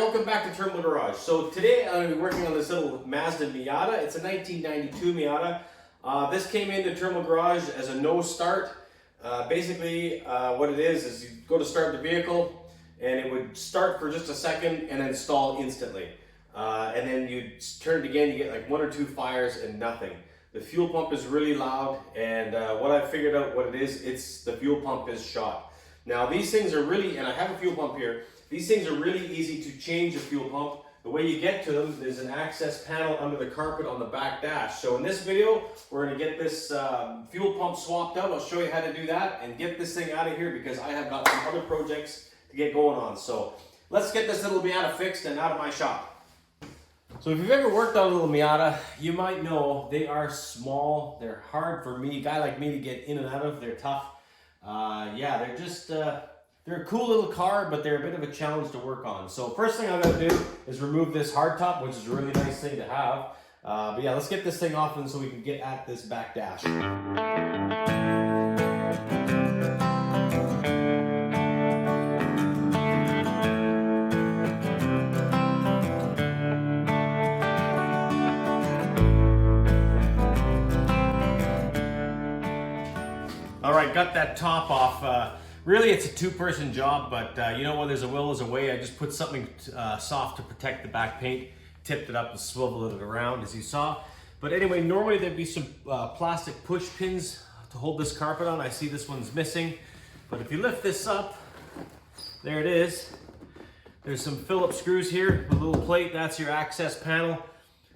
welcome back to Terminal Garage. So today I'm going to be working on this little Mazda Miata. It's a 1992 Miata. This came into Terminal Garage as a no start. Basically what it is you go to start the vehicle and it would start for just a second and then stall instantly. And then you turn it again, you get like one or two fires and nothing. The fuel pump is really loud, and what I figured out what it is, it's the fuel pump is shot. Now these things are really, and I have a fuel pump here, these things are really easy to change a fuel pump. The way you get to them, there's an access panel under the carpet on the back dash. So in this video, we're going to get this fuel pump swapped out. I'll show you how to do that and get this thing out of here because I have got some other projects to get going on. So let's get this little Miata fixed and out of my shop. So if you've ever worked on a little Miata, you might know they are small, they're hard for me, a guy like me to get in and out of, they're tough. Yeah, they're just, they're a cool little car, but they're a bit of a challenge to work on. So first thing I'm gonna do is remove this hardtop, which is a really nice thing to have. But yeah, let's get this thing off and so we can get at this back dash. All right, got that top off. Really, it's a two-person job, but you know what? There's a will, there's a way. I just put something soft to protect the back paint, tipped it up and swiveled it around, as you saw. But anyway, normally there'd be some plastic push pins to hold this carpet on. I see this one's missing, but if you lift this up, there it is. There's some Phillips screws here, a little plate. That's your access panel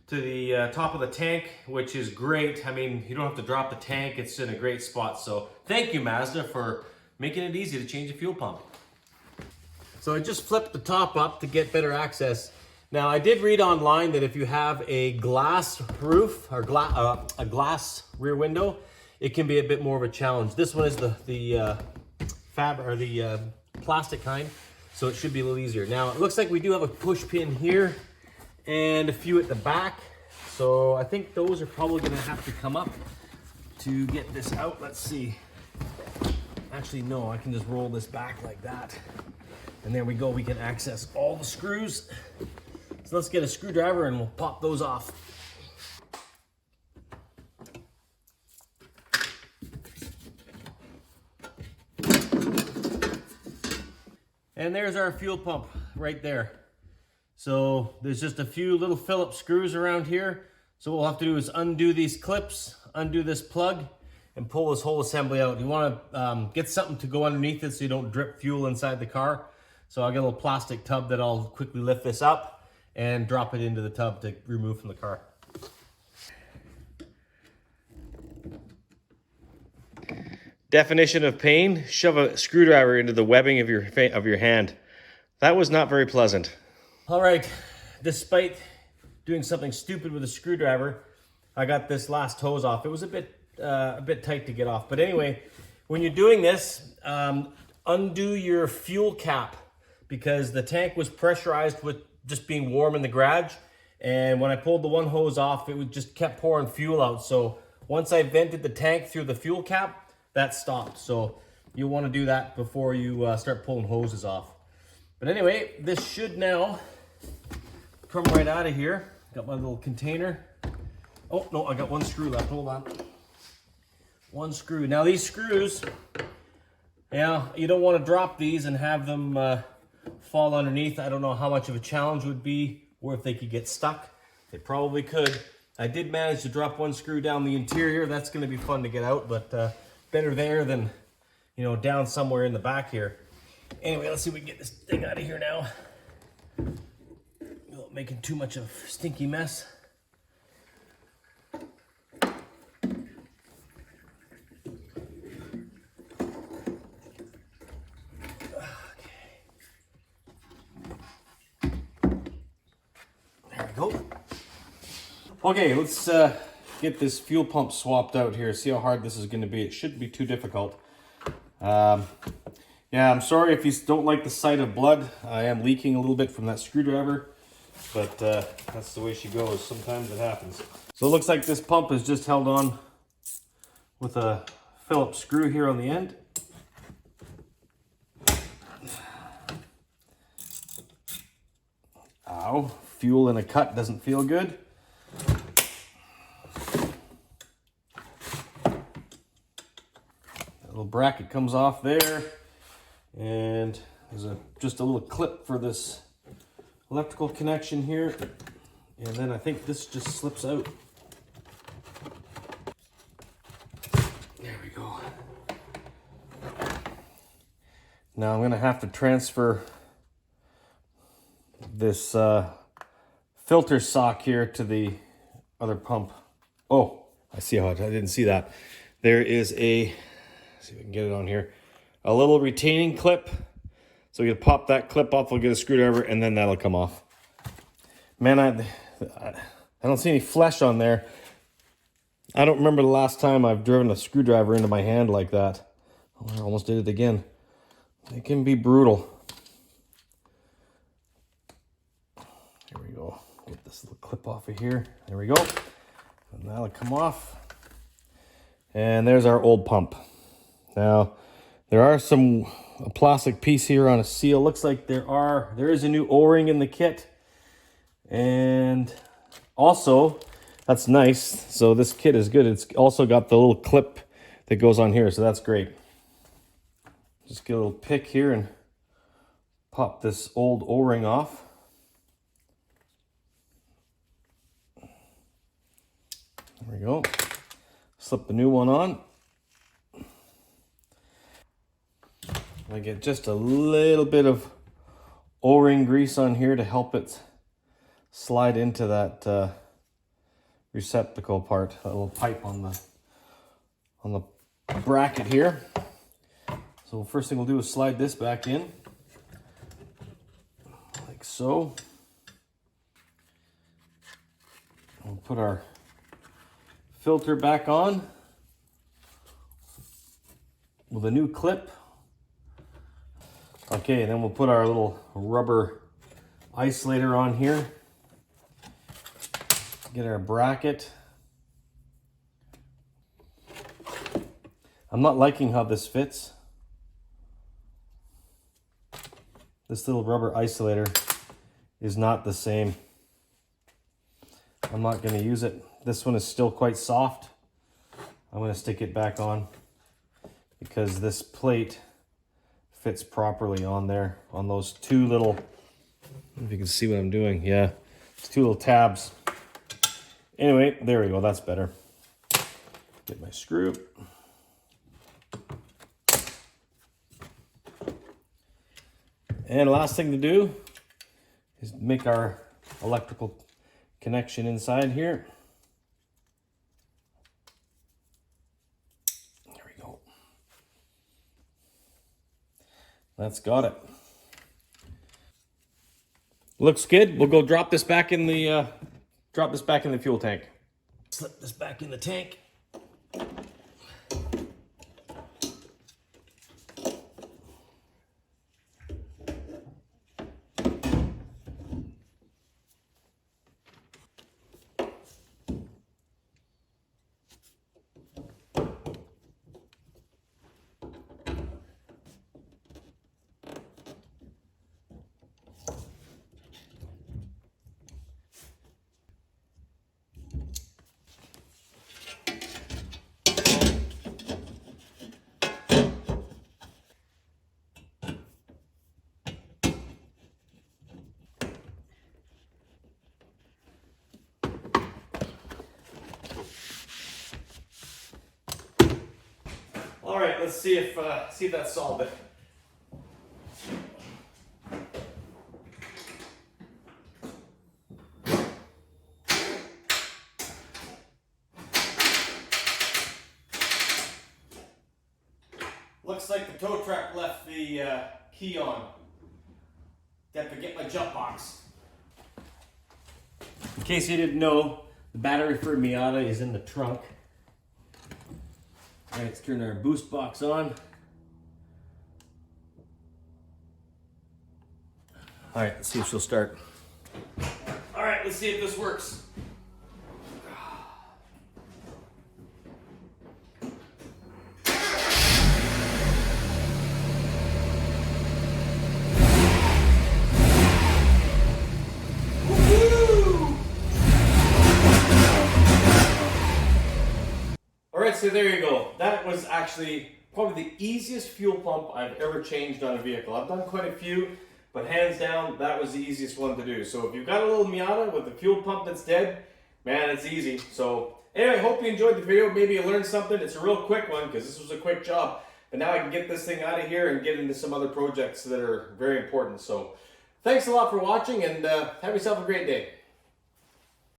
to the top of the tank, which is great. I mean, you don't have to drop the tank. It's in a great spot. So thank you, Mazda, for making it easy to change a fuel pump. So I just flipped the top up to get better access. Now, I did read online that if you have a glass roof or a glass rear window, it can be a bit more of a challenge. This one is the plastic kind, so it should be a little easier. Now, it looks like we do have a push pin here and a few at the back. So I think those are probably gonna have to come up to get this out. Let's see. Actually, no, I can just roll this back like that. And there we go, we can access all the screws. So let's get a screwdriver and we'll pop those off. And there's our fuel pump right there. So there's just a few little Phillips screws around here. So what we'll have to do is undo these clips, undo this plug, and pull this whole assembly out. You want to get something to go underneath it so you don't drip fuel inside the car. So I'll get a little plastic tub that I'll quickly lift this up and drop it into the tub to remove from the car. Definition of pain: shove a screwdriver into the webbing of your hand. That was not very pleasant. All right, despite doing something stupid with a screwdriver, I got this last hose off. It was a bit tight to get off. But anyway, when you're doing this, undo your fuel cap because the tank was pressurized with just being warm in the garage. And when I pulled the one hose off, it would just kept pouring fuel out. So once I vented the tank through the fuel cap, that stopped. So you'll want to do that before you start pulling hoses off. But anyway, this should now come right out of here. Got my little container. Oh, no, I got one screw left. Hold on. One screw. Now these screws, yeah, you don't want to drop these and have them fall underneath. I don't know how much of a challenge it would be or if they could get stuck. They probably could. I did manage to drop one screw down the interior. That's going to be fun to get out, but better there than, you know, down somewhere in the back here. Anyway, let's see if we can get this thing out of here now. Without making too much of a stinky mess. Okay, let's get this fuel pump swapped out here. See how hard this is going to be. It shouldn't be too difficult. Yeah, I'm sorry if you don't like the sight of blood. I am leaking a little bit from that screwdriver, but that's the way she goes. Sometimes it happens. So it looks like this pump is just held on with a Phillips screw here on the end. Ow, fuel in a cut doesn't feel good. That little bracket comes off there, and there's just a little clip for this electrical connection here, and then I think this just slips out. There we go. Now I'm gonna have to transfer this filter sock here to the other pump. Oh, I see how I didn't see that. There is a, let's see if we can get it on here, a little retaining clip. So you pop that clip off, we'll get a screwdriver, and then that'll come off. Man, I don't see any flesh on there. I don't remember the last time I've driven a screwdriver into my hand like that. Oh, I almost did it again. It can be brutal. Here we go. Get this little clip off of here. There we go. And that'll come off. And there's our old pump. Now, there are a plastic piece here on a seal. Looks like there is a new O-ring in the kit. And also, that's nice. So this kit is good. It's also got the little clip that goes on here. So that's great. Just get a little pick here and pop this old O-ring off. There we go. Slip the new one on. I get just a little bit of O-ring grease on here to help it slide into that receptacle part, that little pipe on the bracket here. So first thing we'll do is slide this back in, like so. We'll put our filter back on with a new clip. Okay, and then we'll put our little rubber isolator on here. Get our bracket. I'm not liking how this fits. This little rubber isolator is not the same. I'm not going to use it. This one is still quite soft. I'm going to stick it back on because this plate fits properly on there, on those two little, I don't know if you can see what I'm doing. Yeah, it's two little tabs. Anyway, there we go. That's better. Get my screw. And the last thing to do is make our electrical connection inside here. There we go. That's got it. Looks good. We'll go drop this back in the fuel tank. Slip this back in the tank. All right, let's see if that solved it. Looks like the tow truck left the key on. Have to get my jump box. In case you didn't know, the battery for Miata is in the trunk. All right, let's turn our boost box on. All right, let's see if she'll start. All right, let's see if this works. so there you go. That was actually probably the easiest fuel pump I've ever changed on a vehicle. I've done quite a few, but hands down, that was the easiest one to do. So if you've got a little Miata with a fuel pump that's dead, man, it's easy. So anyway, hope you enjoyed the video. Maybe you learned something. It's a real quick one because this was a quick job. But now I can get this thing out of here and get into some other projects that are very important. So thanks a lot for watching, and have yourself a great day.